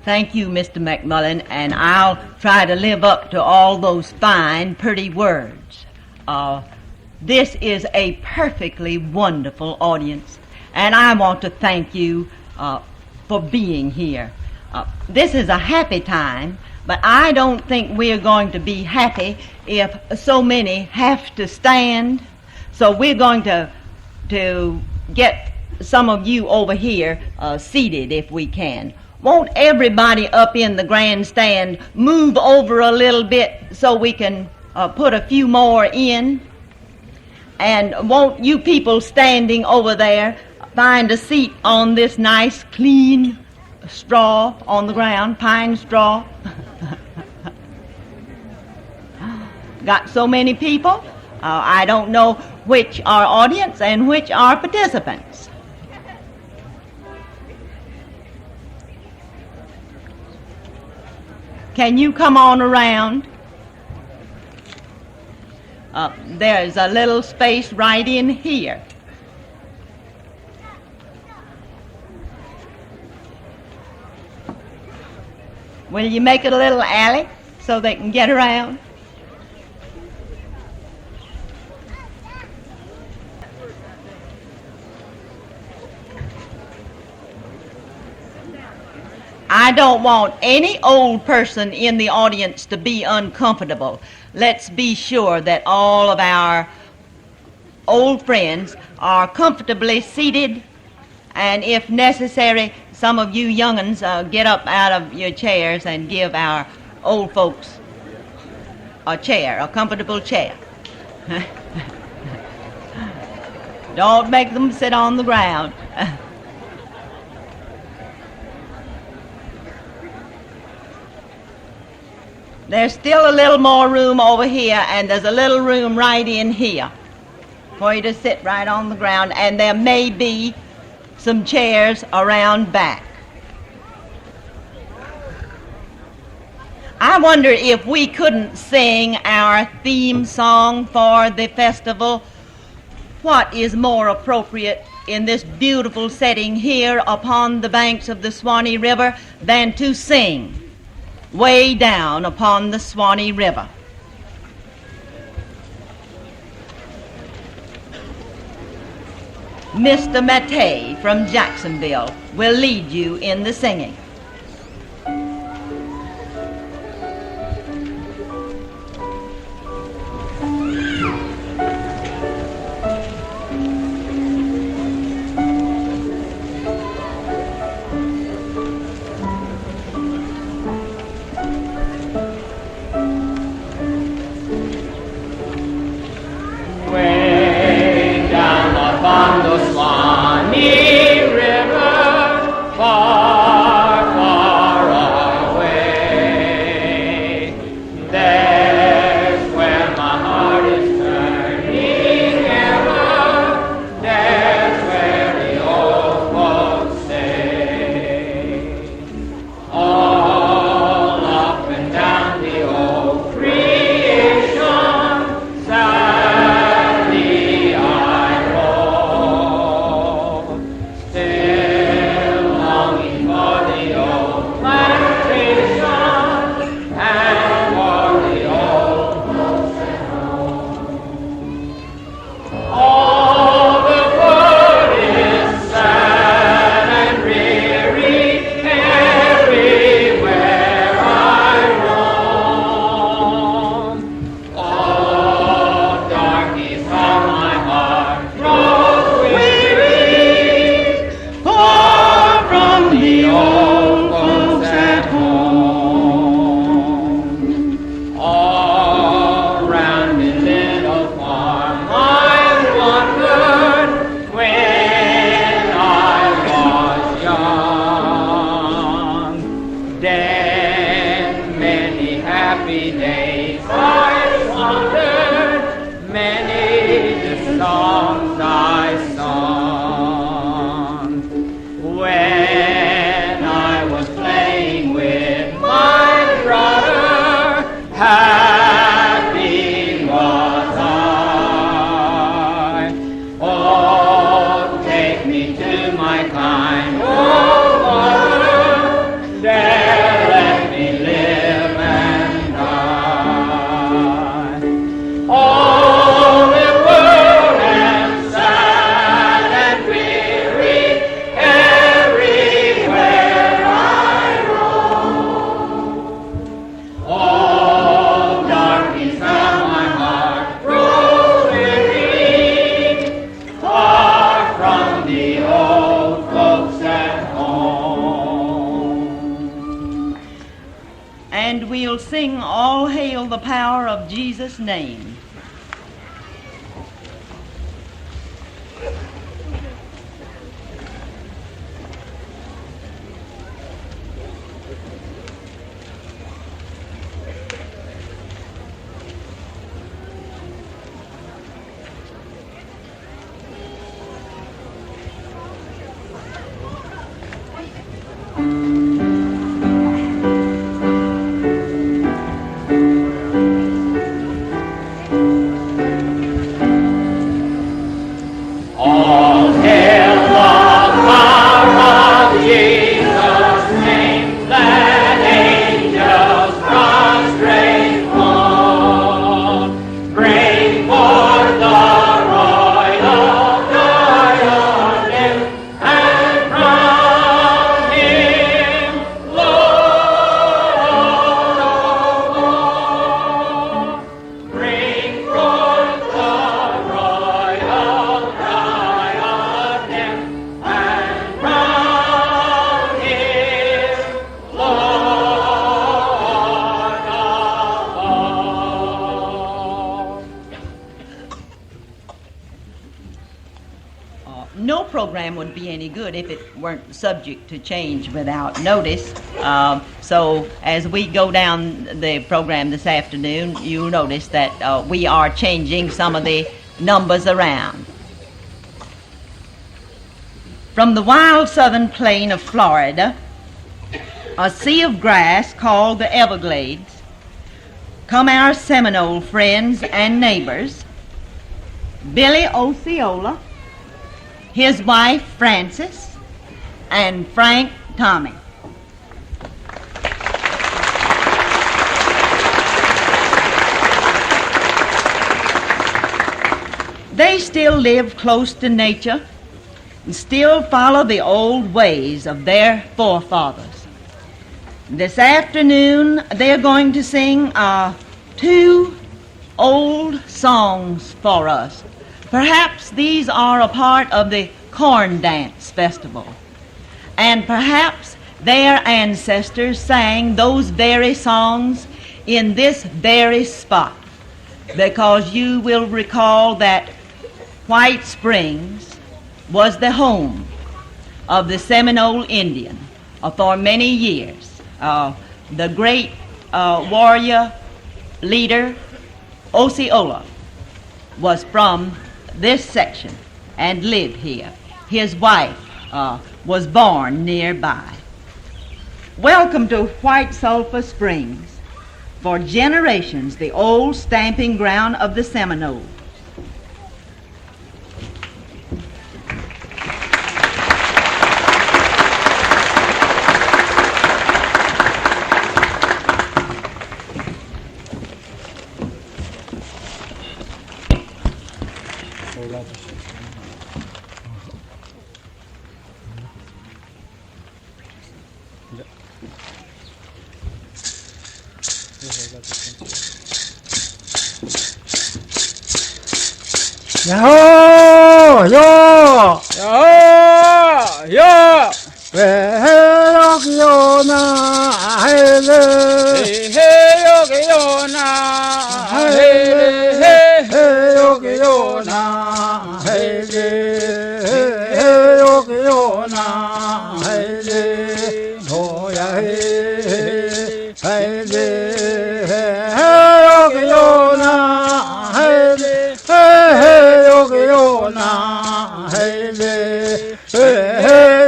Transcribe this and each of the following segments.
Thank you, Mr. McMullen, and I'll try to live up to all those fine, pretty words. This is a perfectly wonderful audience, and I want to thank you for being here. This is a happy time, but I don't think we're going to be happy if so many have to stand. So we're going to get some of you over here seated if we can. Won't everybody up in the grandstand move over a little bit so we can put a few more in? And won't you people standing over there find a seat on this nice clean straw on the ground, pine straw? Got so many people? I don't know which are audience and which are participants. Can you come on around? There's a little space right in here. Will you make it a little alley so they can get around? I don't want any old person in the audience to be uncomfortable. Let's be sure that all of our old friends are comfortably seated, and if necessary, some of you young'uns get up out of your chairs and give our old folks a chair, a comfortable chair. Don't make them sit on the ground. There's still a little more room over here, and there's a little room right in here for you to sit right on the ground, and there may be some chairs around back. I wonder if we couldn't sing our theme song for the festival. What is more appropriate in this beautiful setting here upon the banks of the Swanee River than to sing Way Down Upon the Swanee River? Mr. Mattei from Jacksonville will lead you in the singing. my kind old mother. the power of Jesus' name. No program would be any good if it weren't subject to change without notice. So as we go down the program this afternoon, you'll notice that we are changing some of the numbers around. From the wild southern plain of Florida, a sea of grass called the Everglades, come our Seminole friends and neighbors, Billy Osceola, his wife Frances, and Frank Tommy. They still live close to nature and still follow the old ways of their forefathers. This afternoon they're going to sing two old songs for us. Perhaps these are a part of the corn dance festival, and perhaps their ancestors sang those very songs in this very spot, because you will recall that White Springs was the home of the Seminole Indian for many years. The great warrior leader Osceola was from this section and lived here. His wife was born nearby. Welcome to White Sulphur Springs, for generations the old stamping ground of the Seminoles. 야호! 요! 야호! 요! 왜 여기 오나 해래 여기 오나 해래 여기 오나 해래 여기 오나 해래 뭐야 해래 여기 오나 해래 여기 오나 해래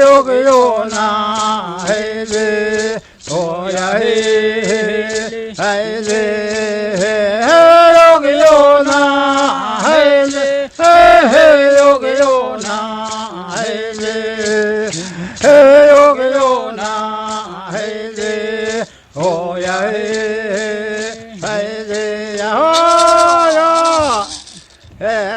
여기 오나 해래 뭐야 해래 여기 오나 해래 여기 오나 해래 여기 오나 해래 뭐야 해래 야호야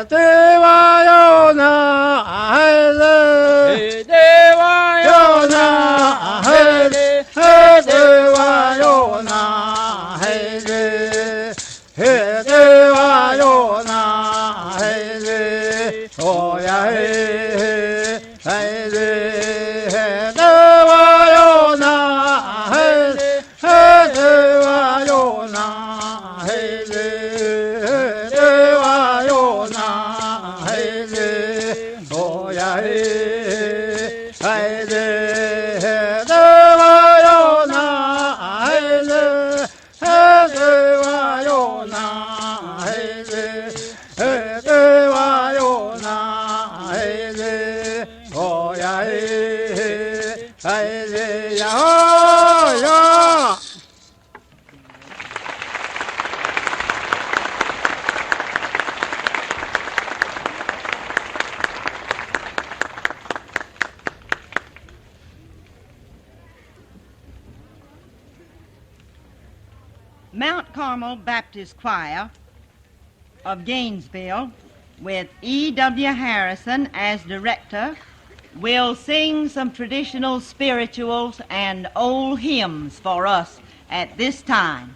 대와요 나 해래 대와요 나 해래 대와요 나 해래 대와요 나 해래 오야 해래 대와요 나 해래 대와요 나 해래 Mount Carmel Baptist Choir of Gainesville, with E.W. Harrison as director, will sing some traditional spirituals and old hymns for us at this time.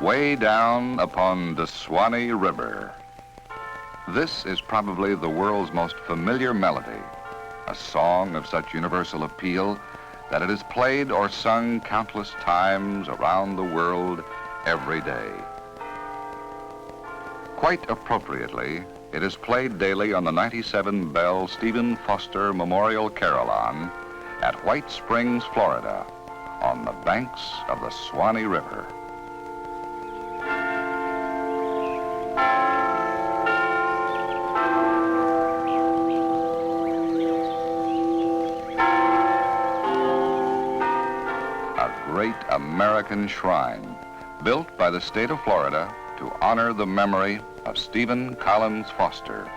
way down upon the Swanee River. This is probably the world's most familiar melody, a song of such universal appeal that it is played or sung countless times around the world every day. Quite appropriately, it is played daily on the 97-bell Stephen Foster Memorial Carillon at White Springs, Florida, on the banks of the Swanee River. Great American shrine built by the state of Florida to honor the memory of Stephen Collins Foster,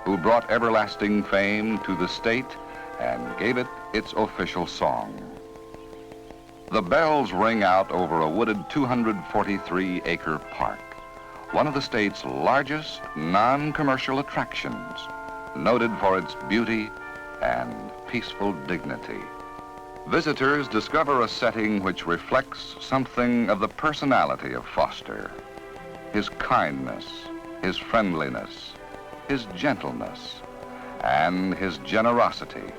who brought everlasting fame to the state and gave it its official song. The bells ring out over a wooded 243-acre park, one of the state's largest non-commercial attractions, noted for its beauty and peaceful dignity. Visitors discover a setting which reflects something of the personality of Foster. His kindness, his friendliness, his gentleness, and his generosity.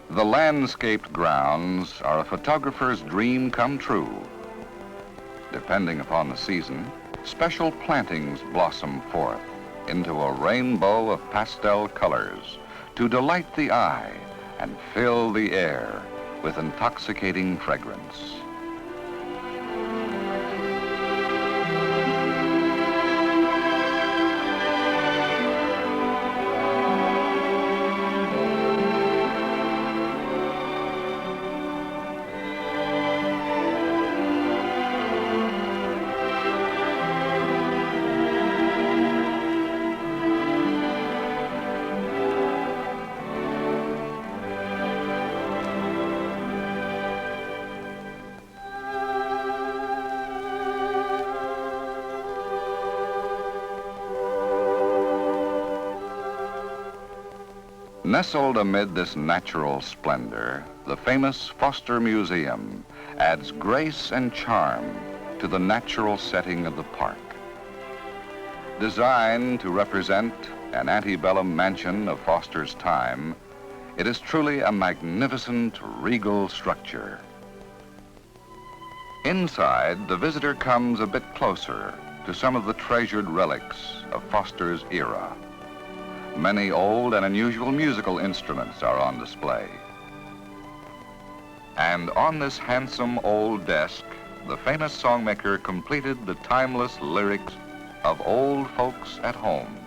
The landscaped grounds are a photographer's dream come true. Depending upon the season, special plantings blossom forth into a rainbow of pastel colors to delight the eye and fill the air with intoxicating fragrance. Nestled amid this natural splendor, the famous Foster Museum adds grace and charm to the natural setting of the park. Designed to represent an antebellum mansion of Foster's time, it is truly a magnificent, regal structure. Inside, the visitor comes a bit closer to some of the treasured relics of Foster's era. Many old and unusual musical instruments are on display. And on this handsome old desk, the famous songmaker completed the timeless lyrics of Old Folks at Home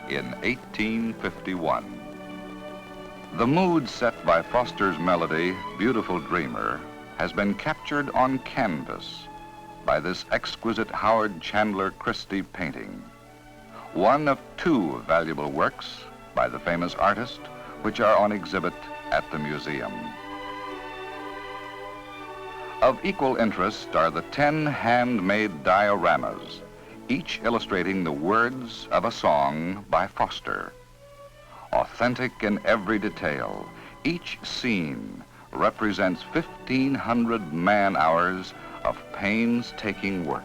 in 1851. The mood set by Foster's melody, Beautiful Dreamer, has been captured on canvas by this exquisite Howard Chandler Christie painting, one of two valuable works by the famous artist which are on exhibit at the museum. Of equal interest are the 10 handmade dioramas, each illustrating the words of a song by Foster. Authentic in every detail, each scene represents 1,500 man-hours of painstaking work.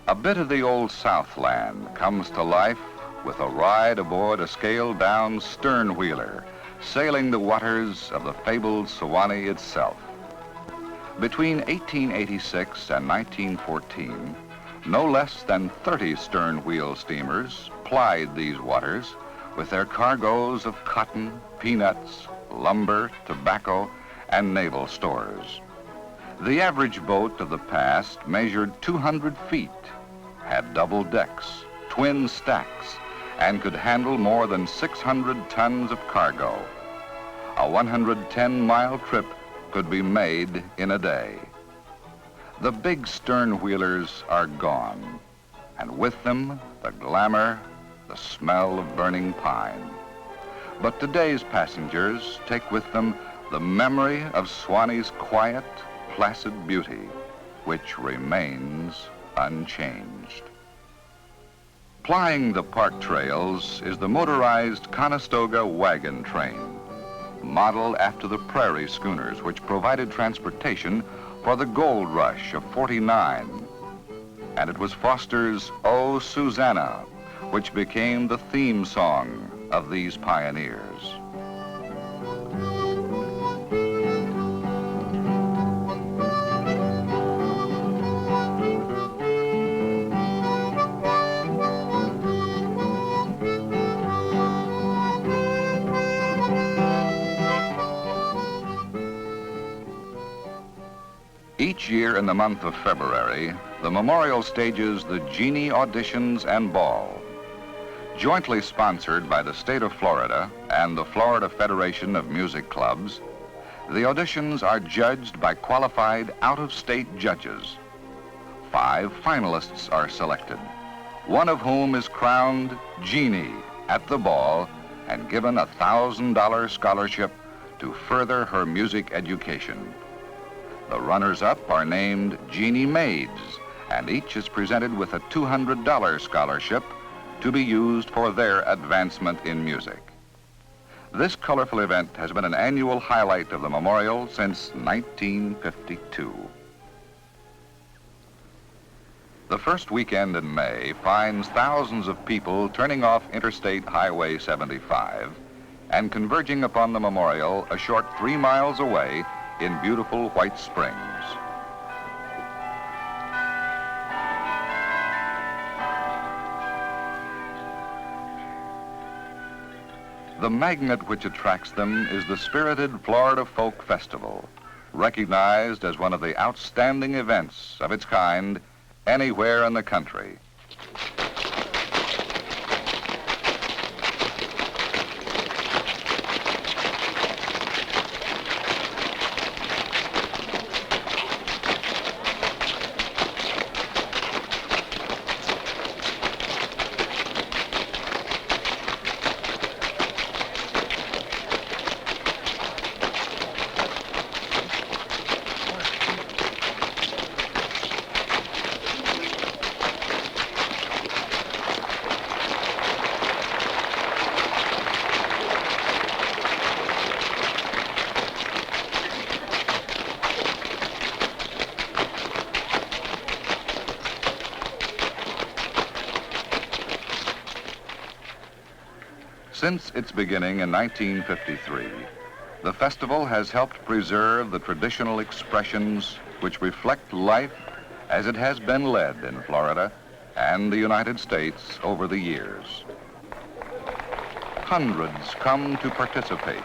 A bit of the old Southland comes to life with a ride aboard a scaled-down stern wheeler, sailing the waters of the fabled Swanee itself. Between 1886 and 1914, no less than 30 stern wheel steamers plied these waters with their cargoes of cotton, peanuts, lumber, tobacco, and naval stores. The average boat of the past measured 200 feet, had double decks, twin stacks, and could handle more than 600 tons of cargo. A 110-mile trip could be made in a day. The big stern wheelers are gone, and with them, the glamour, the smell of burning pine. But today's passengers take with them the memory of Swanee's quiet, placid beauty, which remains unchanged. Plying the park trails is the motorized Conestoga wagon train, modeled after the prairie schooners which provided transportation for the gold rush of '49. And it was Foster's "Oh, Susanna," which became the theme song of these pioneers. Each year in the month of February, the Memorial stages the Genie Auditions and Ball. Jointly sponsored by the state of Florida and the Florida Federation of Music Clubs, the auditions are judged by qualified out-of-state judges. 5 finalists are selected, one of whom is crowned Genie at the ball and given a $1,000 scholarship to further her music education. The runners-up are named Genie Maids, and each is presented with a $200 scholarship to be used for their advancement in music. This colorful event has been an annual highlight of the memorial since 1952. The first weekend in May finds thousands of people turning off Interstate Highway 75 and converging upon the memorial a short 3 miles away in beautiful White Springs. The magnet which attracts them is the spirited Florida Folk Festival, recognized as one of the outstanding events of its kind anywhere in the country. Since its beginning in 1953, the festival has helped preserve the traditional expressions which reflect life as it has been led in Florida and the United States over the years. Hundreds come to participate.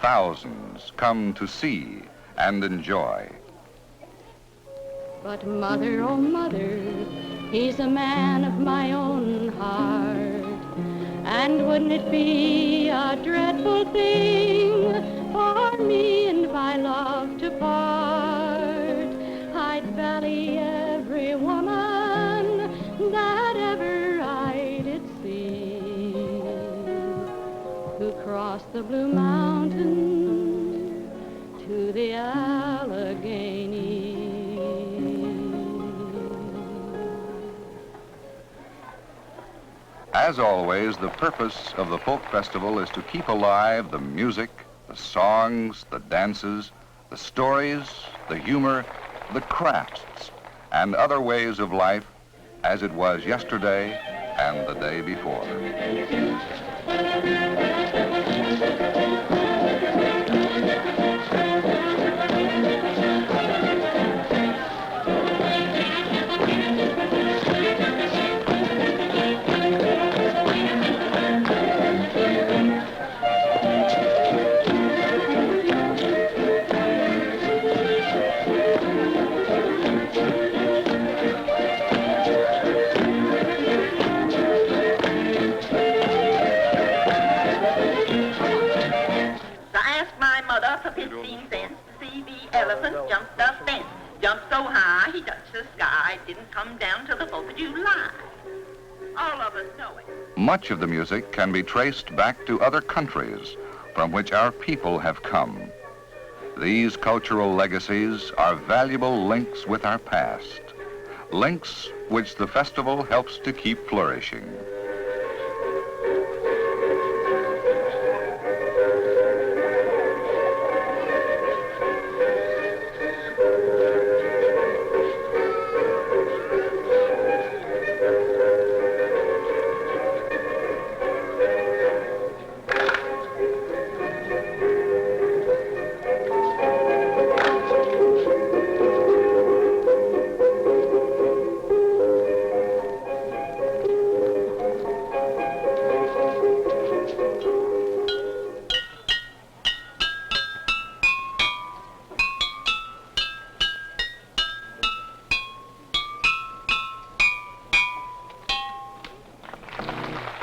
Thousands come to see and enjoy. But mother, oh mother, he's a man of my own heart. And wouldn't it be a dreadful thing for me and my love to part? I'd valley every woman that ever I did see, who crossed the Blue Mountain to the Allegheny. As always, the purpose of the Folk Festival is to keep alive the music, the songs, the dances, the stories, the humor, the crafts, and other ways of life as it was yesterday and the day before. Jumped the fence, jumped so high, he touched the sky, didn't come down till the 4th of July. All of us know it. Much of the music can be traced back to other countries from which our people have come. These cultural legacies are valuable links with our past, links which the festival helps to keep flourishing.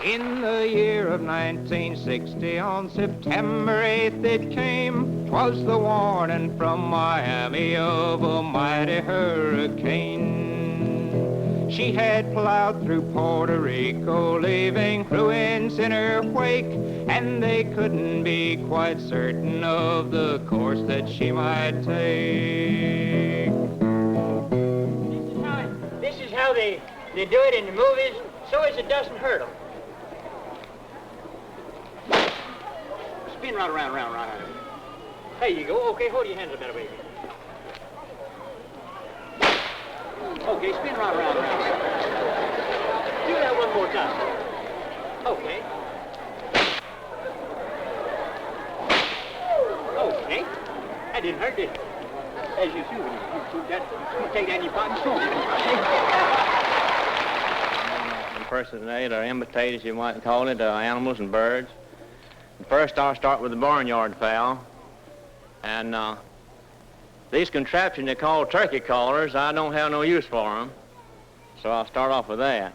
In the year of 1960, on September 8th it came. 'Twas the warning from Miami of a mighty hurricane. She had plowed through Puerto Rico, leaving ruins in her wake, and they couldn't be quite certain of the course that she might take. This is how they do it in the movies, so as it doesn't hurt them. Spin right around. There you go. Okay, hold your hands a minute, baby. Okay, spin right around. Do that one more time. Okay. Okay. That didn't hurt, did it? As you shoot, you take that in your pocket. Impersonate or imitate, as you might call it, animals and birds. First, I'll start with the barnyard fowl. And these contraptions they call turkey callers, I don't have no use for them. So I'll start off with that.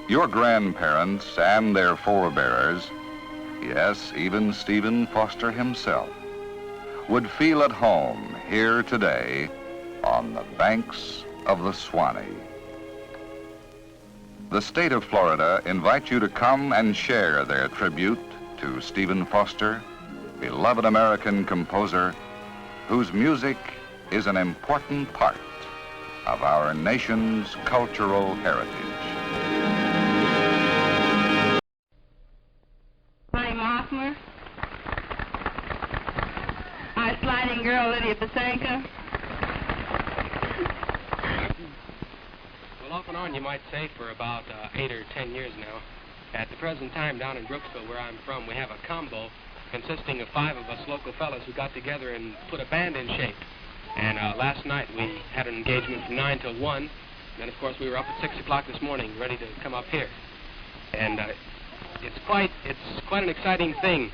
Your grandparents and their forebears, yes, even Stephen Foster himself, would feel at home here today on the banks of the Swanee. The state of Florida invites you to come and share their tribute to Stephen Foster, beloved American composer, whose music is an important part of our nation's cultural heritage. My sliding girl, Lydia Pasenka. Well, off and on, you might say, for about 8 or 10 years now. At the present time, down in Brooksville, where I'm from, we have a combo consisting of 5 of us local fellas who got together and put a band in shape. And last night, we had an engagement from 9 till 1. And then, of course, we were up at 6 o'clock this morning, ready to come up here. And it's quite an exciting thing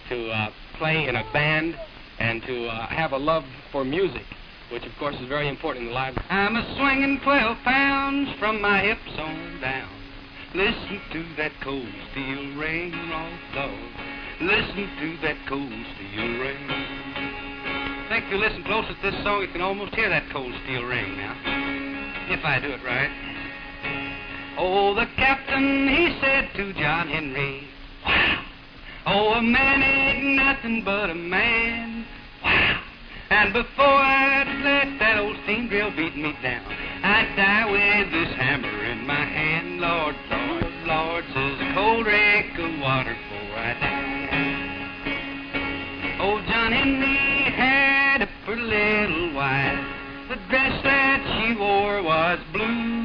to play in a band and to have a love for music, which of course is very important in the lives. I'm a swinging 12 pounds from my hips on down. Listen to that cold steel ring, oh Lord. Listen to that cold steel ring. I think if you listen close to this song, you can almost hear that cold steel ring now, if I do it right. Oh, the captain, he said to John Henry, wow. Oh, a man ain't nothing but a man. Wow. And before I'd let that old steam drill beat me down, I'd die with this hammer in my hand. Lord, Lord, Lord, says a cold drink of water before I die. Oh, John Henry had a pretty little wife. The dress that she wore was blue.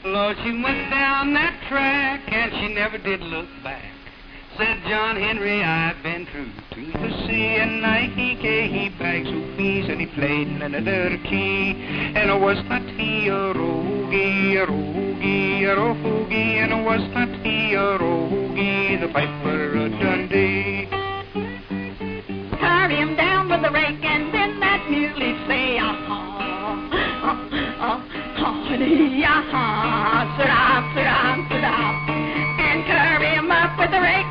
Lord, she went down that track and she never did look back. Said John Henry, I've been true to the sea, and he played so please, and he played another key, and it was not he a rogie, and it was not he a rogie, the piper of Dundee. Carry him down with the rake, and then that muley say, and carry him up with the rake,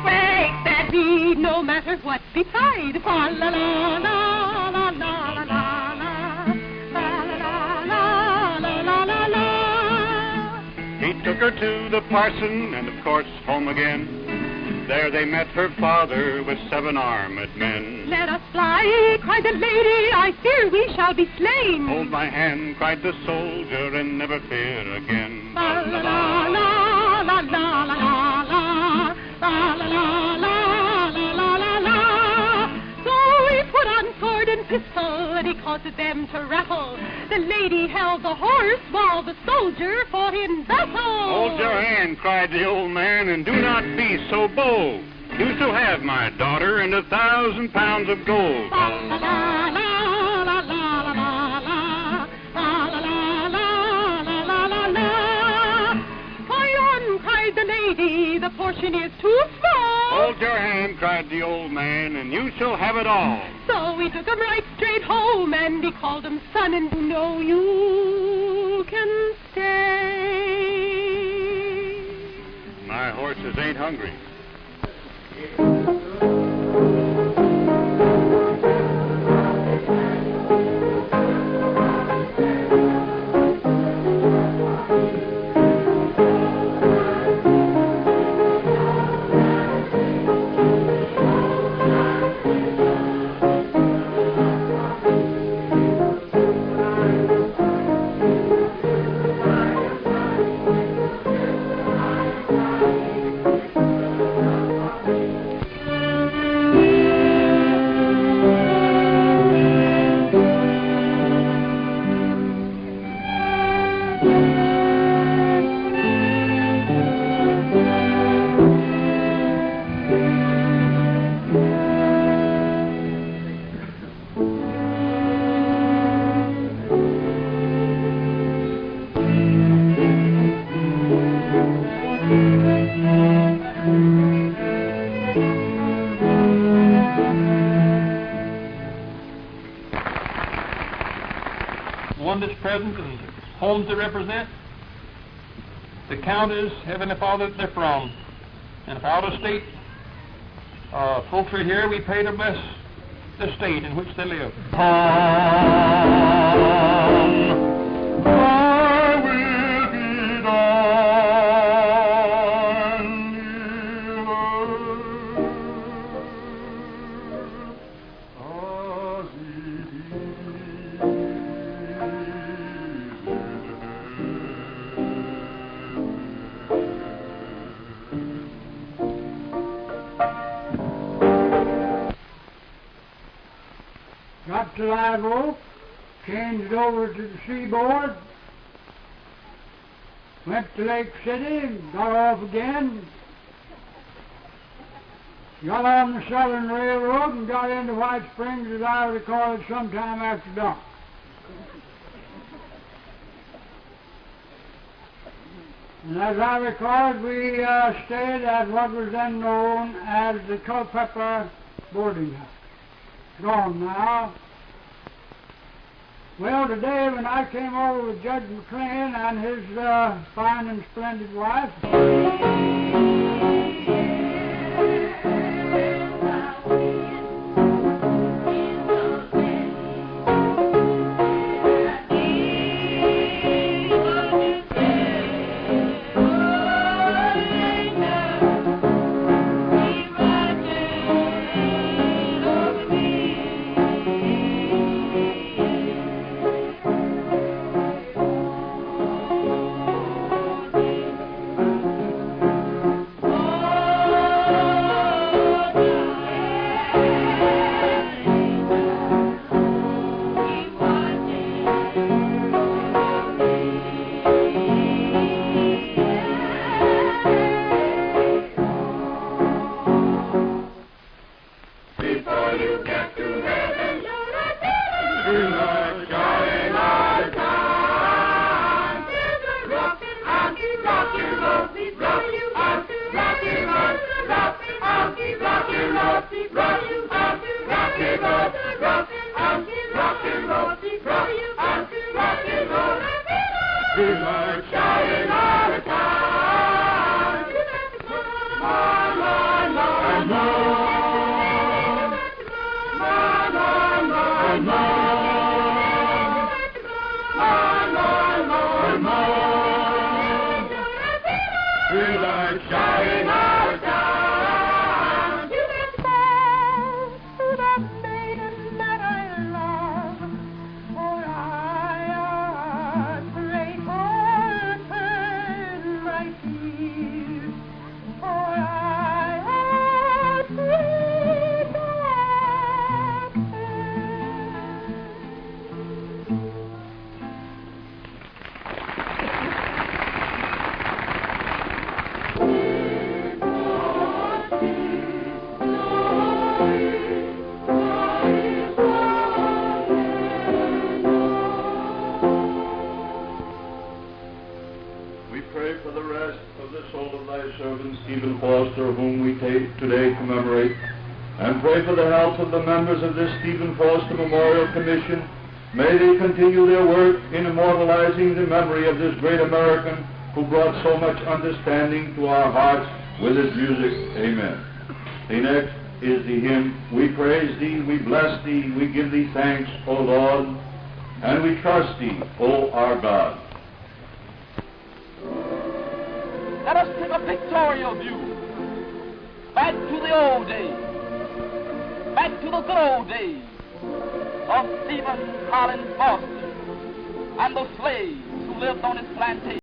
that be no matter what betide. La la la la la la la la la la. He took her to the parson and of course home again. There they met her father with 7 armed men. Let us fly, cried the lady, I fear we shall be slain. Hold my hand, cried the soldier, and never fear again. La la la la la la la la la la la la la la. So he put on sword and pistol, and he caused them to rattle. The lady held the horse while the soldier fought in battle. Hold your hand, cried the old man, and do not be so bold. You shall have my daughter and 1,000 pounds of gold. Cried the lady, the portion is too small. Hold your hand, cried the old man, and you shall have it all. So we took him right straight home, and he called him son, and you know you can stay. My horses ain't hungry. One that's present and homes they represent, the counties, Heavenly Father, that they're from. And if out of state folks are here, we pray to bless the state in which they live. Got to Live Oak, changed over to the seaboard, went to Lake City, got off again, got on the Southern Railroad and got into White Springs, as I recall it, sometime after dark. And as I recall it, we stayed at what was then known as the Culpeper boarding house. Gone now. Well, today when I came over with Judge McLean and his fine and splendid wife, thy servant Stephen Foster, whom we today commemorate, and pray for the health of the members of this Stephen Foster Memorial Commission. May they continue their work in immortalizing the memory of this great American who brought so much understanding to our hearts with his music. Amen. The next is the hymn, We Praise Thee, We Bless Thee, We Give Thee Thanks, O Lord, and We Trust Thee, O our God. Let us take a pictorial view back to the old days, back to the good old days of Stephen Collins Foster and the slaves who lived on his plantation.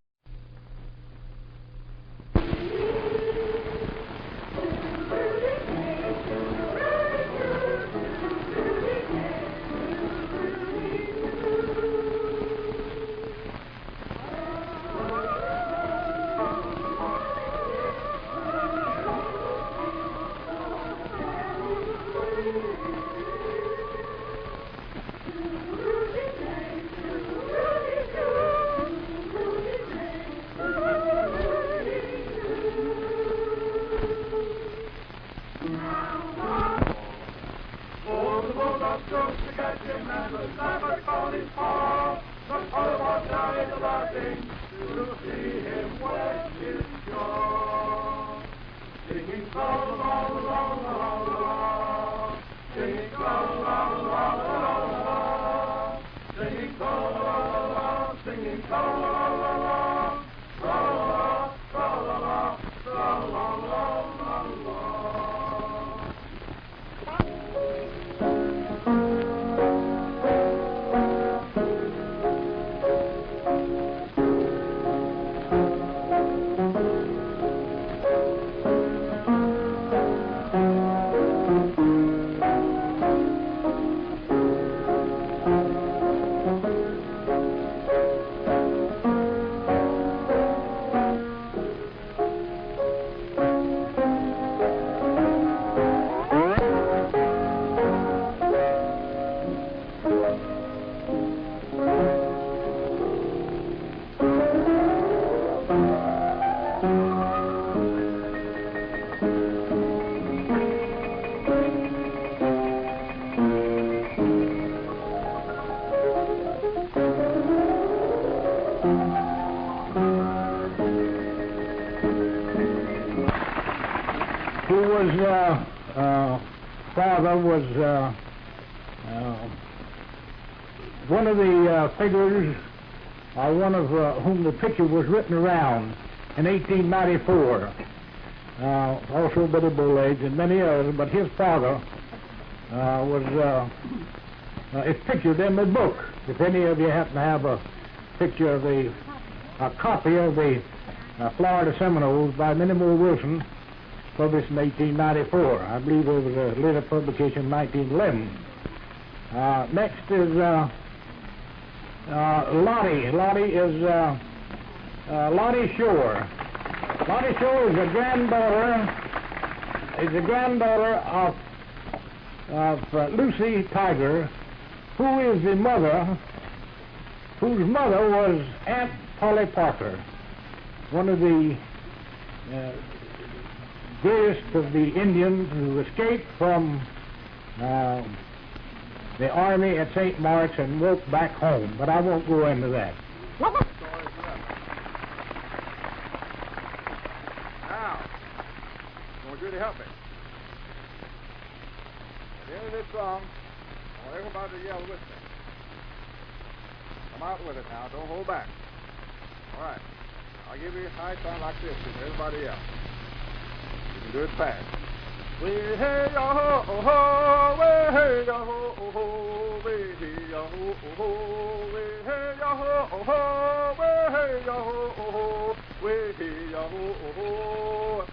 Father was one of the figures, one of whom the picture was written around in 1894. Also Billy Bowlegs and many others, but his father is pictured in the book. If any of you happen to have a picture of a copy of the Florida Seminoles by Minnie Moore Wilson, published in 1894. I believe it was a later publication in 1911. Next is Lottie. Lottie is Lottie Shore. Lottie Shore is a granddaughter of Lucy Tiger, who is the mother, whose mother was Aunt Polly Parker, one of the greatest of the Indians who escaped from the army at St. Mark's and walked back home, but I won't go into that. Now, I want you to help me. At the end of this song, I want everybody to yell with me. Come out with it now, don't hold back. All right, I'll give you a high tone like this and everybody else. You can do it fast. Way hey yo ho ho, way hey yo ho ho, way hey yo ho, way hey yo ho, way hey yo ho, way hey yo ho.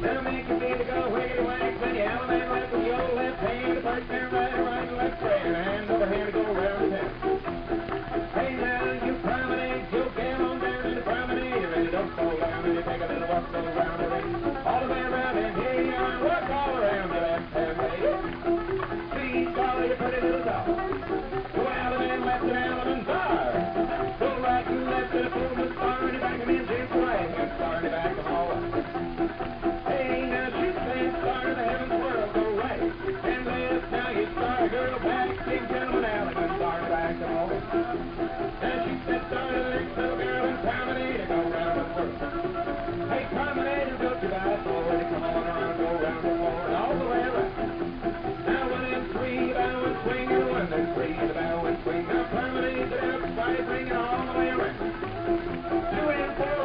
That'll make you feel to go wiggity wag, then you have a man left with your left hand, the first hand right, and left hand, and the other hand to go around the town. Hey now, you promenade, you'll get on down in the promenade, and you don't fall down, and you take a little walk, go around the ring. All the way around, and here you are, walk all around the left hand lady. Please, golly, you pretty little dog. Go out and left and out and bar. same gentleman alley when started back to home. Then she said, sorry, the next little girl in Tammany to go round the world. Hey, promenade, don't you buy a floor, come on around, go round the floor, and all the way around. Now one and swing, bow and swing, and one and swing, bow and swing. Now promenade, the outside ringing all the way around. Two and four.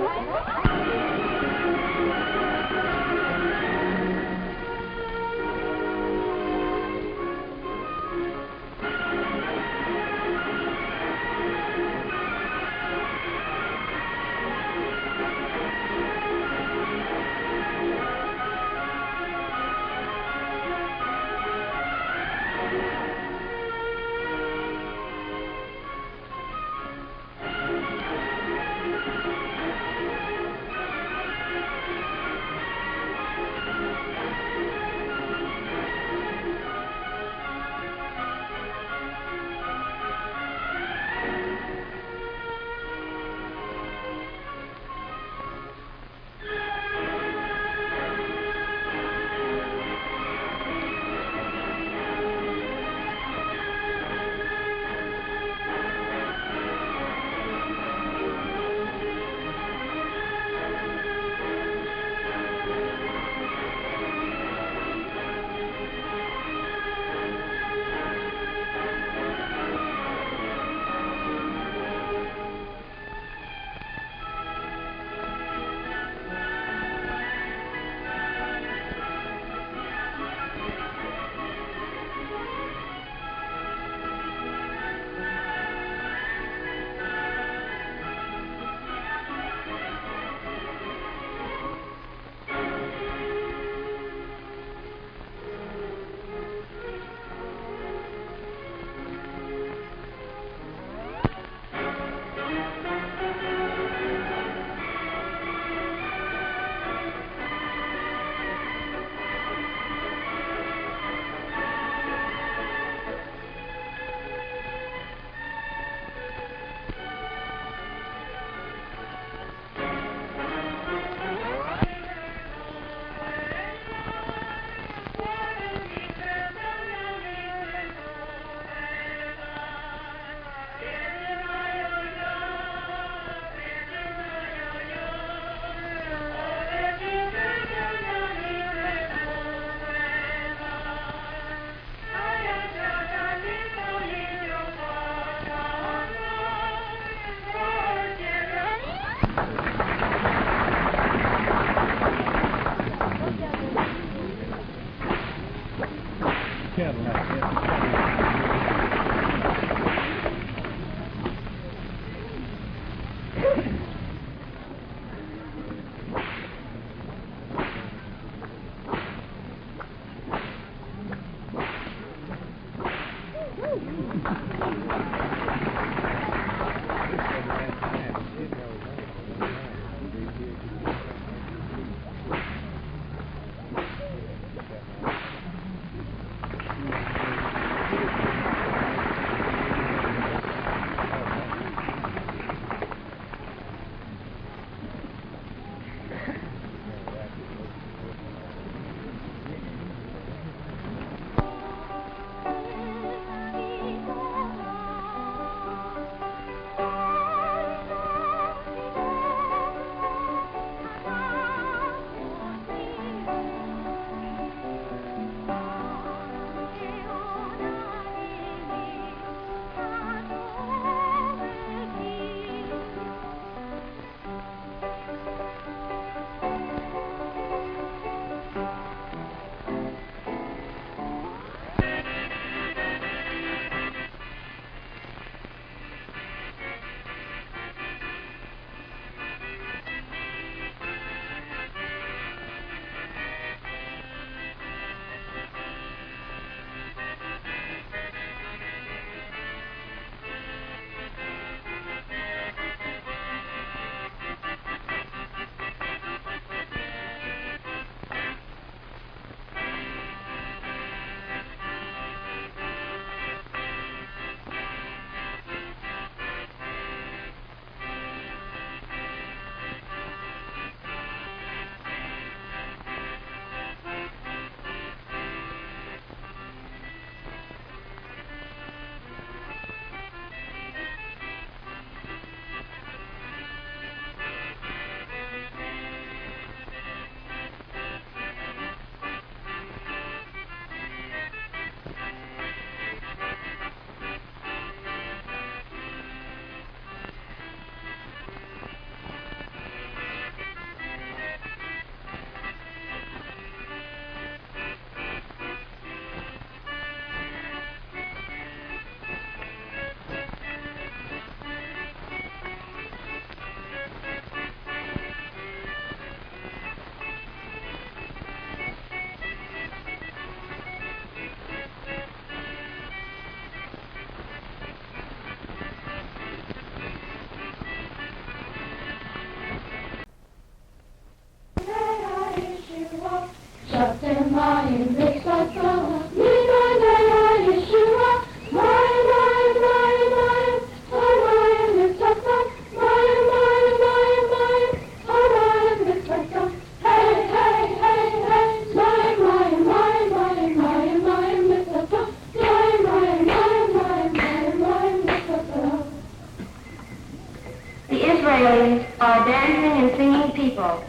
people.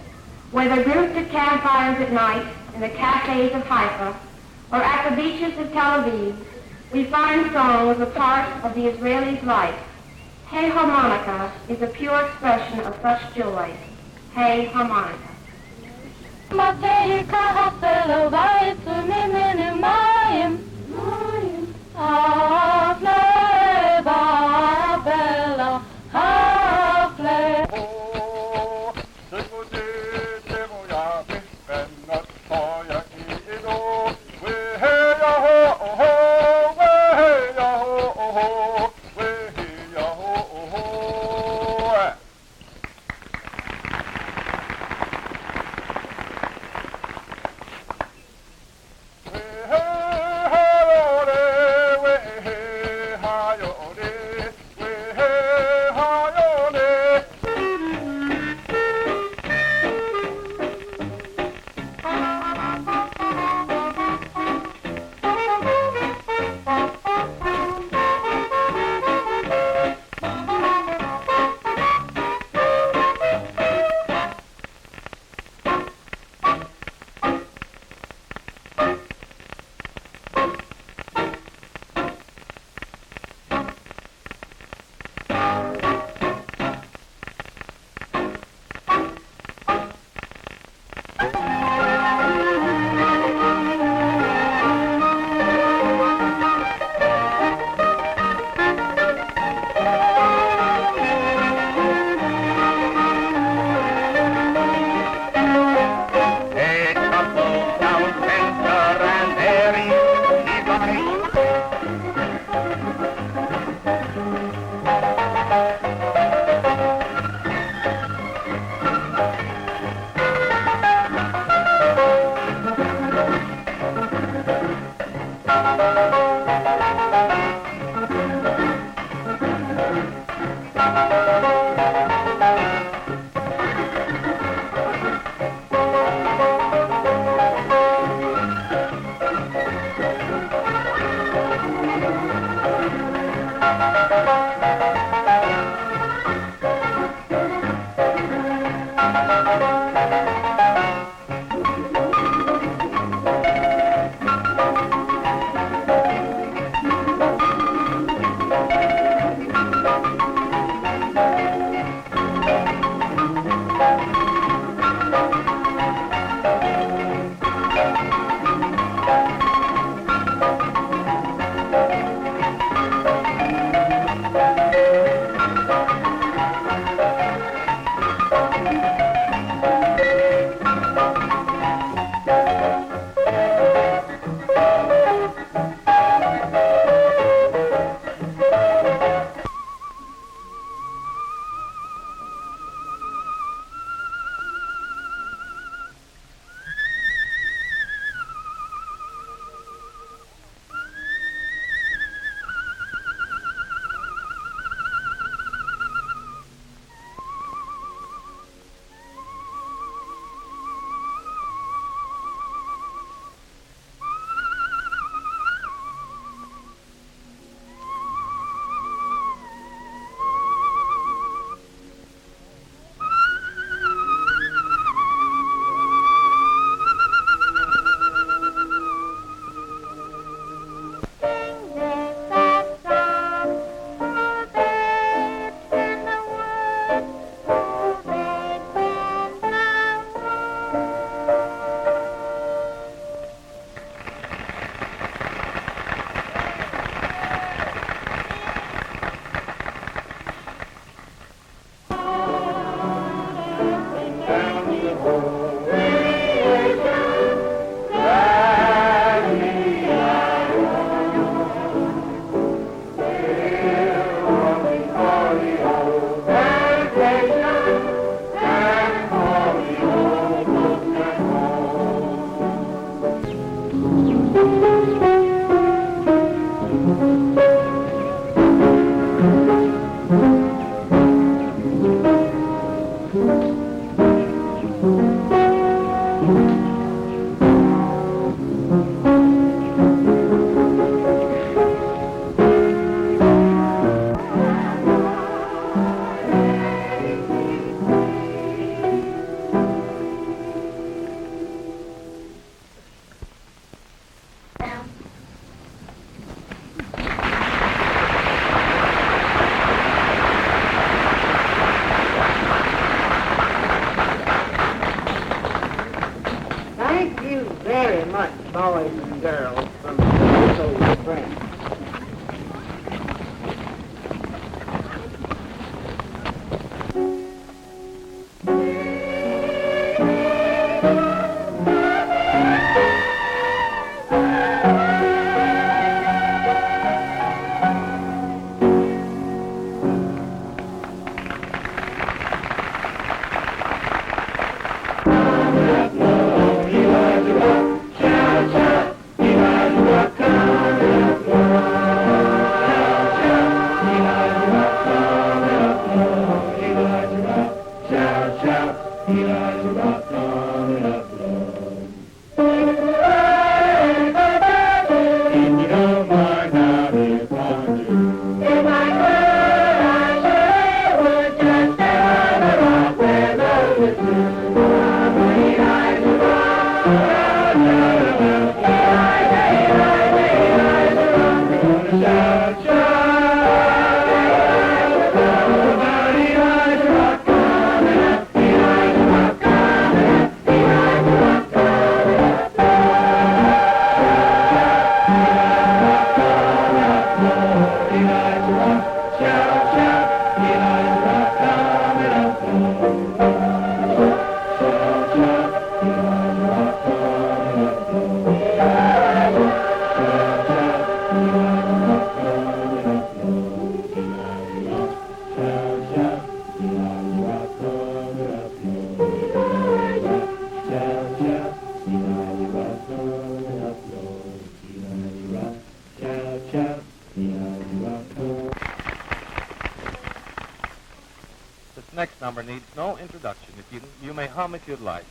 Whether grouped at campfires at night, in the cafes of Haifa, or at the beaches of Tel Aviv, we find song as a part of the Israeli's life. Hey Harmonica is a pure expression of such joy. Hey Harmonica. friend. This next number needs no introduction. You may hum if you'd like.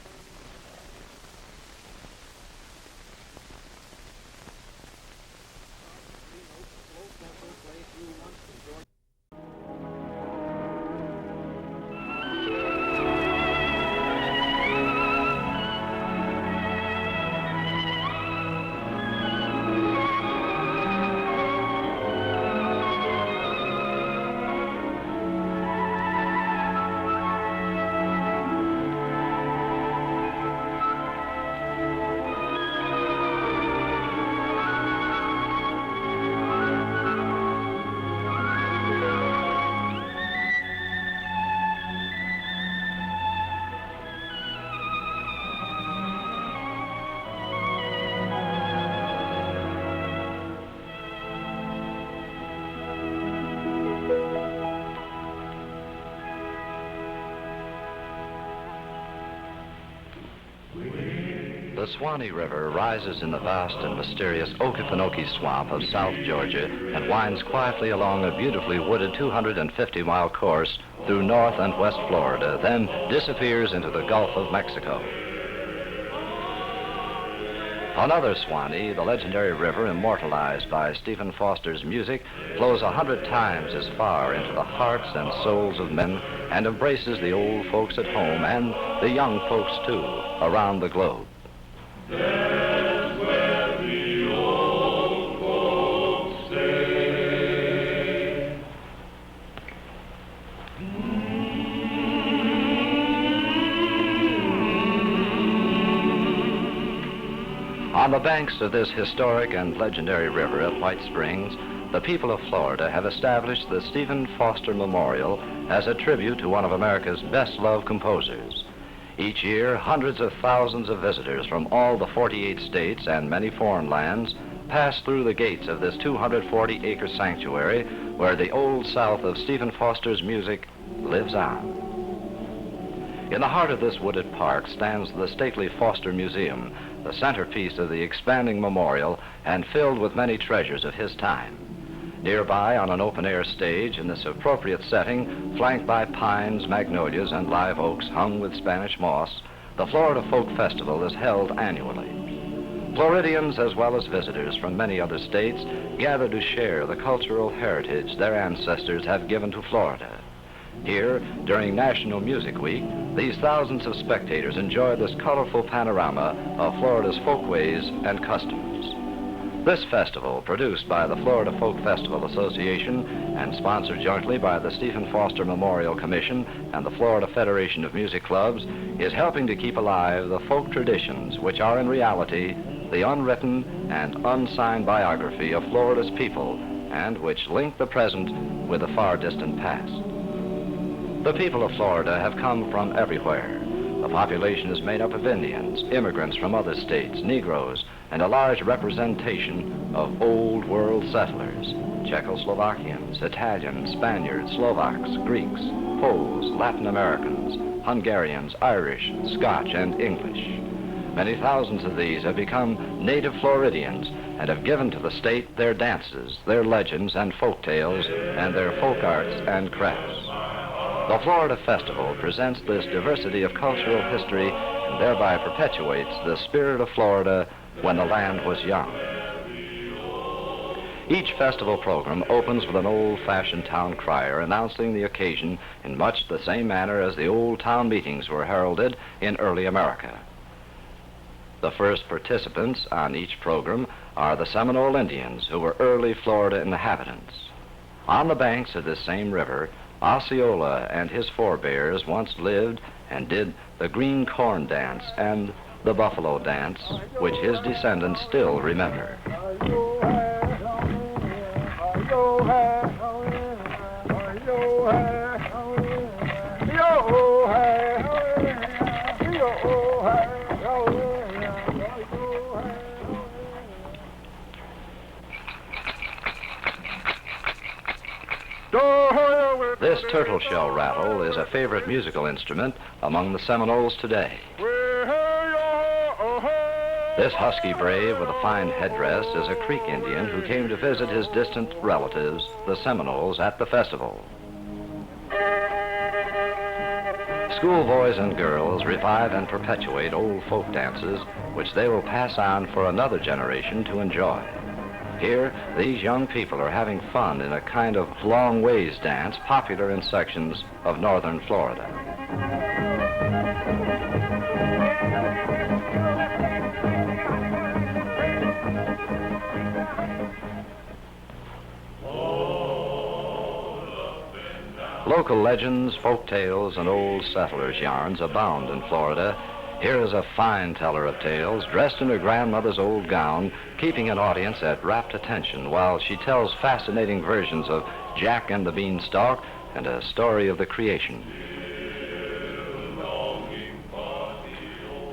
The Swanee River rises in the vast and mysterious Okefenokee Swamp of South Georgia and winds quietly along a beautifully wooded 250-mile course through North and West Florida, then disappears into the Gulf of Mexico. Another Swanee, the legendary river immortalized by Stephen Foster's music, flows 100 times as far into the hearts and souls of men and embraces the old folks at home and the young folks, too, around the globe. There's where the old folks stay. On the banks of this historic and legendary river at White Springs, the people of Florida have established the Stephen Foster Memorial as a tribute to one of America's best-loved composers. Each year, hundreds of thousands of visitors from all the 48 states and many foreign lands pass through the gates of this 240-acre sanctuary where the old South of Stephen Foster's music lives on. In the heart of this wooded park stands the stately Foster Museum, the centerpiece of the expanding memorial and filled with many treasures of his time. Nearby, on an open-air stage in this appropriate setting, flanked by pines, magnolias, and live oaks hung with Spanish moss, the Florida Folk Festival is held annually. Floridians, as well as visitors from many other states, gather to share the cultural heritage their ancestors have given to Florida. Here, during National Music Week, these thousands of spectators enjoy this colorful panorama of Florida's folkways and customs. This festival, produced by the Florida Folk Festival Association and sponsored jointly by the Stephen Foster Memorial Commission and the Florida Federation of Music Clubs, is helping to keep alive the folk traditions which are in reality the unwritten and unsigned biography of Florida's people and which link the present with the far distant past. The people of Florida have come from everywhere. The population is made up of Indians, immigrants from other states, Negroes, and a large representation of old world settlers, Czechoslovakians, Italians, Spaniards, Slovaks, Greeks, Poles, Latin Americans, Hungarians, Irish, Scotch, and English. Many thousands of these have become native Floridians and have given to the state their dances, their legends and folk tales, and their folk arts and crafts. The Florida Festival presents this diversity of cultural history and thereby perpetuates the spirit of Florida when the land was young. Each festival program opens with an old-fashioned town crier announcing the occasion in much the same manner as the old town meetings were heralded in early America. The first participants on each program are the Seminole Indians, who were early Florida inhabitants. On the banks of this same river, Osceola and his forebears once lived and did the green corn dance and the buffalo dance, which his descendants still remember. This turtle shell rattle is a favorite musical instrument among the Seminoles today. This husky brave with a fine headdress is a Creek Indian who came to visit his distant relatives, the Seminoles, at the festival. Schoolboys and girls revive and perpetuate old folk dances, which they will pass on for another generation to enjoy. Here, these young people are having fun in a kind of long ways dance popular in sections of northern Florida. Local legends, folk tales, and old settlers' yarns abound in Florida. Here is a fine teller of tales, dressed in her grandmother's old gown, keeping an audience at rapt attention while she tells fascinating versions of Jack and the Beanstalk and a story of the creation.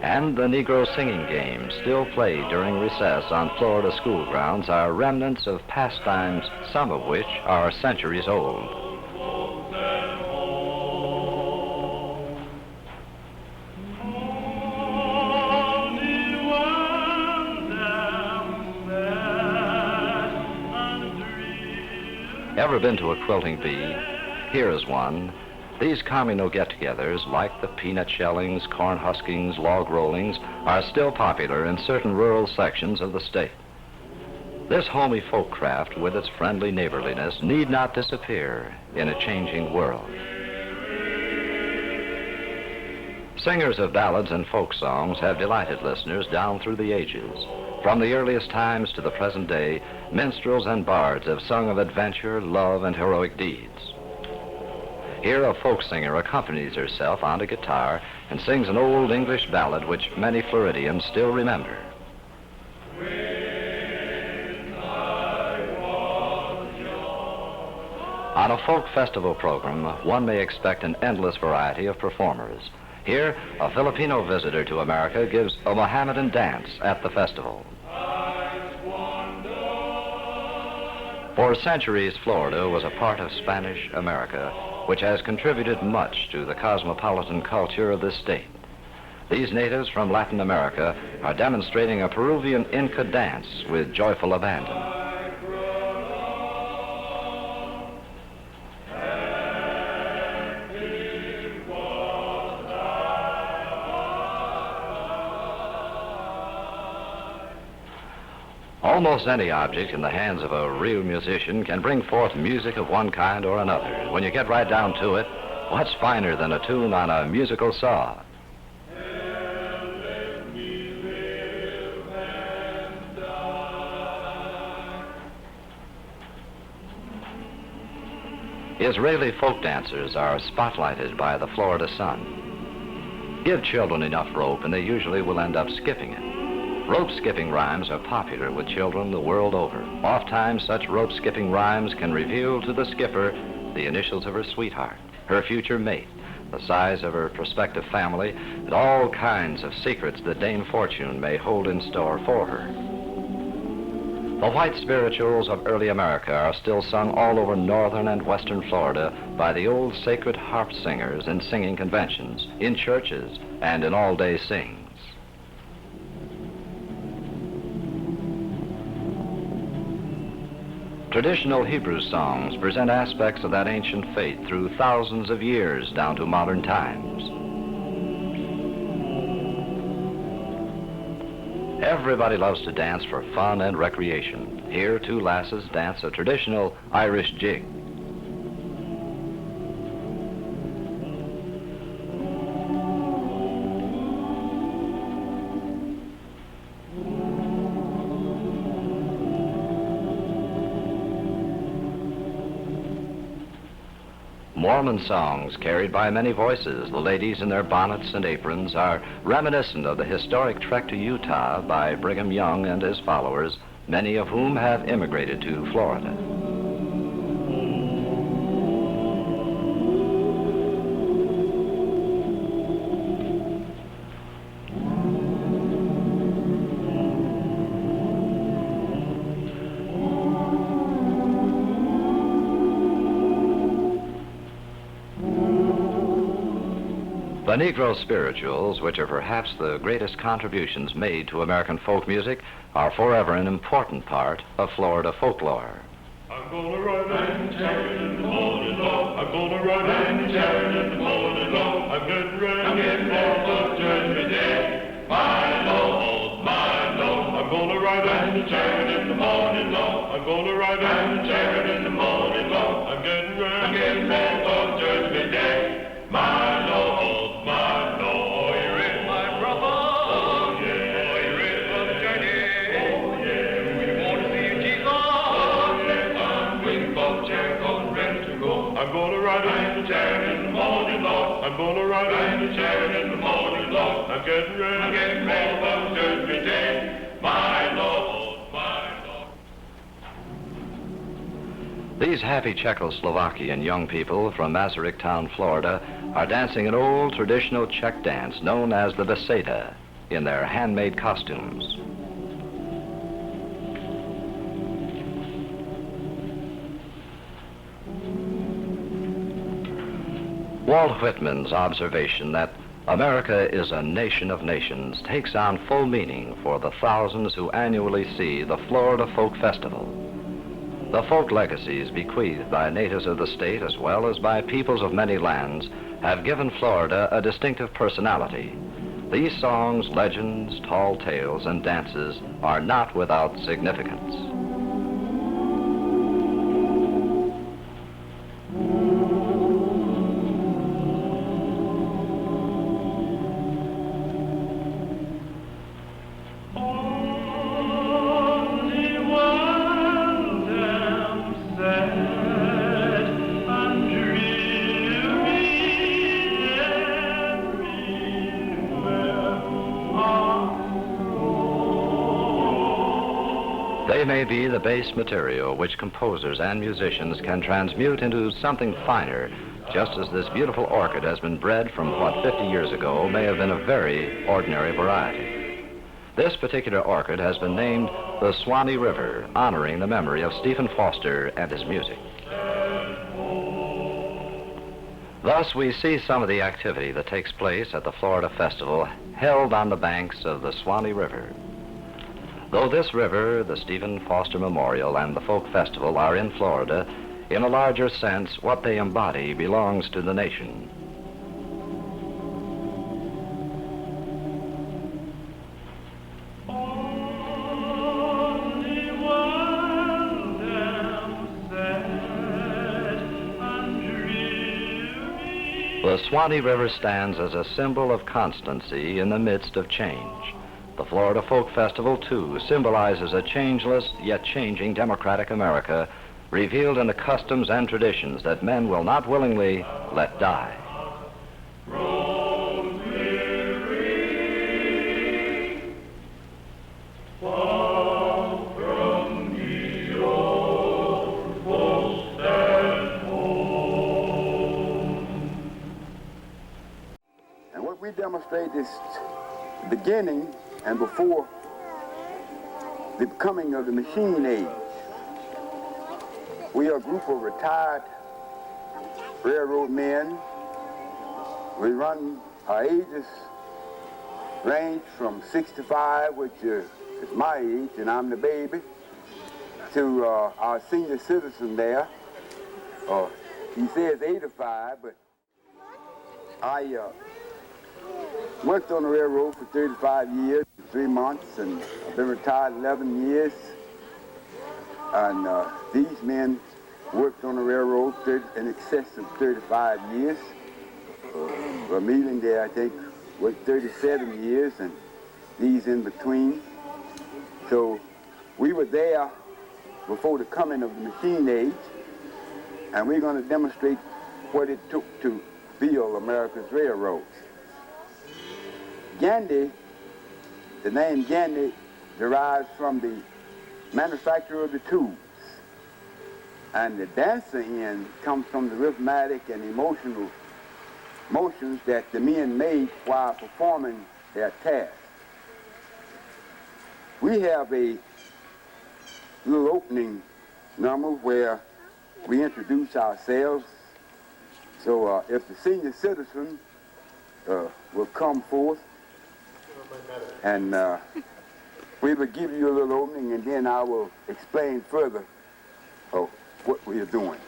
And the Negro singing games, still played during recess on Florida school grounds, are remnants of pastimes, some of which are centuries old. Ever been to a quilting bee? Here is one. These communal get-togethers, like the peanut shellings, corn huskings, log rollings, are still popular in certain rural sections of the state. This homey folk craft, with its friendly neighborliness, need not disappear in a changing world. Singers of ballads and folk songs have delighted listeners down through the ages. From the earliest times to the present day, minstrels and bards have sung of adventure, love, and heroic deeds. Here a folk singer accompanies herself on a guitar and sings an old English ballad which many Floridians still remember. On a folk festival program, one may expect an endless variety of performers. Here, a Filipino visitor to America gives a Mohammedan dance at the festival. For centuries, Florida was a part of Spanish America, which has contributed much to the cosmopolitan culture of this state. These natives from Latin America are demonstrating a Peruvian Inca dance with joyful abandon. Almost any object in the hands of a real musician can bring forth music of one kind or another. When you get right down to it, what's finer than a tune on a musical saw? Israeli folk dancers are spotlighted by the Florida sun. Give children enough rope and they usually will end up skipping it. Rope-skipping rhymes are popular with children the world over. Oftentimes, such rope-skipping rhymes can reveal to the skipper the initials of her sweetheart, her future mate, the size of her prospective family, and all kinds of secrets that Dame Fortune may hold in store for her. The white spirituals of early America are still sung all over northern and western Florida by the old sacred harp singers in singing conventions, in churches, and in all-day sings. Traditional Hebrew songs present aspects of that ancient faith through thousands of years down to modern times. Everybody loves to dance for fun and recreation. Here, two lasses dance a traditional Irish jig. Mormon songs carried by many voices, the ladies in their bonnets and aprons, are reminiscent of the historic trek to Utah by Brigham Young and his followers, many of whom have immigrated to Florida. The Negro spirituals, which are perhaps the greatest contributions made to American folk music, are forever an important part of Florida folklore. I'm gonna ride and chariot in the morning, Lord. I'm gonna ride and chariot in the morning, Lord. I'm getting ready for Judgment Day. My Lord, my Lord. I'm gonna ride and chariot in the morning, Lord. I'm gonna ride and chariot in the morning, Lord. I'm getting ready for Judgment Day. My Lord. I'm gonna ride in the chariot in the morning, Lord. I'm gonna ride in the chariot in the morning, Lord. I'm getting ready for Judgment Day. My Lord, my Lord. These happy Czechoslovakian young people from Masaryk Town, Florida, are dancing an old traditional Czech dance known as the beseda in their handmade costumes. Walt Whitman's observation that America is a nation of nations takes on full meaning for the thousands who annually see the Florida Folk Festival. The folk legacies bequeathed by natives of the state as well as by peoples of many lands have given Florida a distinctive personality. These songs, legends, tall tales, and dances are not without significance. They may be the base material which composers and musicians can transmute into something finer, just as this beautiful orchid has been bred from what 50 years ago may have been a very ordinary variety. This particular orchid has been named the Swanee River, honoring the memory of Stephen Foster and his music. Thus, we see some of the activity that takes place at the Florida Festival held on the banks of the Swanee River. Though this river, the Stephen Foster Memorial, and the Folk Festival are in Florida, in a larger sense, what they embody belongs to the nation. The Swanee River stands as a symbol of constancy in the midst of change. The Florida Folk Festival, too, symbolizes a changeless yet changing democratic America, revealed in the customs and traditions that men will not willingly let die. demonstrate this beginning and before the coming of the machine age. We are a group of retired railroad men. We run, our ages range from 65, which is my age, and I'm the baby, to our senior citizen there. He says 85, but I worked on the railroad for 35 years, 3 months, and I've been retired 11 years. And these men worked on the railroad in excess of 35 years. A meeting there, I think, worked 37 years, and these in between. So we were there before the coming of the machine age, and we're going to demonstrate what it took to build America's railroads. Gandy, the name Gandy derives from the manufacture of the tubes, and the dancer end comes from the rhythmic and emotional motions that the men made while performing their task. We have a little opening number where we introduce ourselves. So if the senior citizen will come forth, and we will give you a little opening, and then I will explain further what we are doing.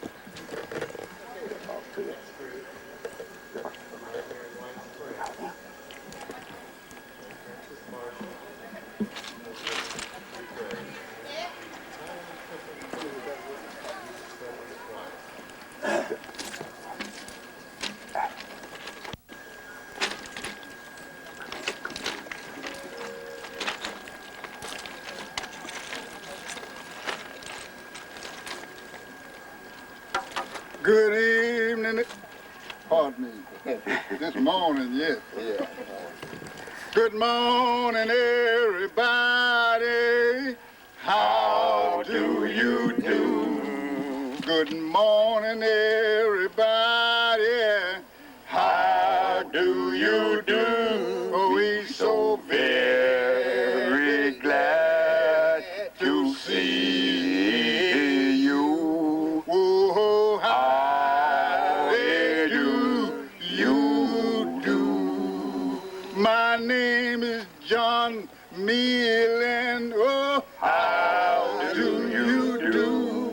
Good evening. Pardon me. This morning, yes. Yeah. Good morning, everybody. How do you do? Good morning, everybody. How do you do? Oh, we so very glad to see you. Oh, how do you do? My name is John Millen. Oh, how do you do?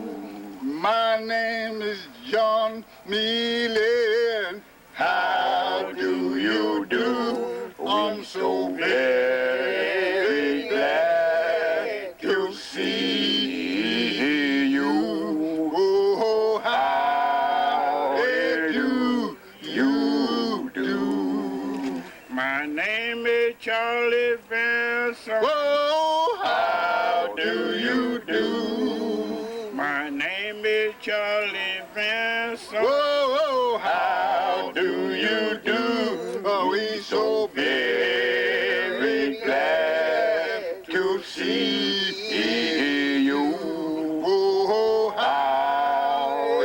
My name is John Millen. How do you do? I'm so very glad to see you. Oh, how do you do? My name is Charlie Benson. Oh, how do you do? My name is Charlie Benson. Oh, how do you do? Oh, we so very glad to see you. Oh, how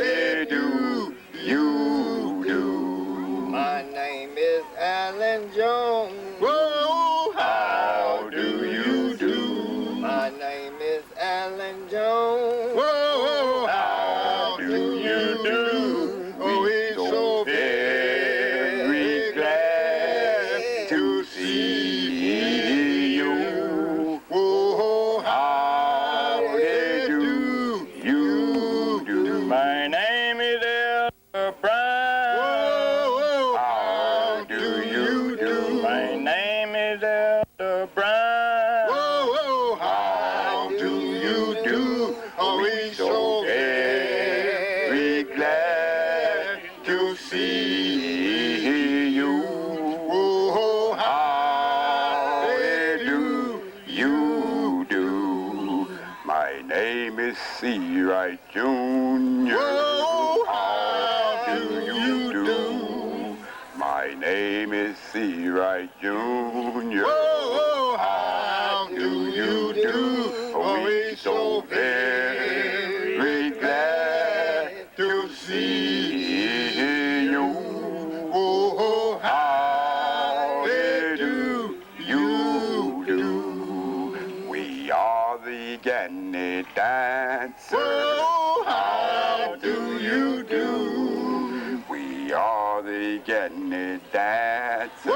do you do? My name is Alan Jones. Oh, how do you do? My name is Alan Jones. Oh, how do you do? Oh, we're so very glad to see you. Oh, how do you do? My name is Elder Brown. Oh, how do you do? My name is Elder Brown. Oh, how do you do? Oh, we so very glad to see you. Oh, how do you do? My name is C. Wright Jr. Oh, how do you do? My name is C. Wright Jr. Oh, how do you do? Oh, we so very glad to see you. Oh, how getting it, that's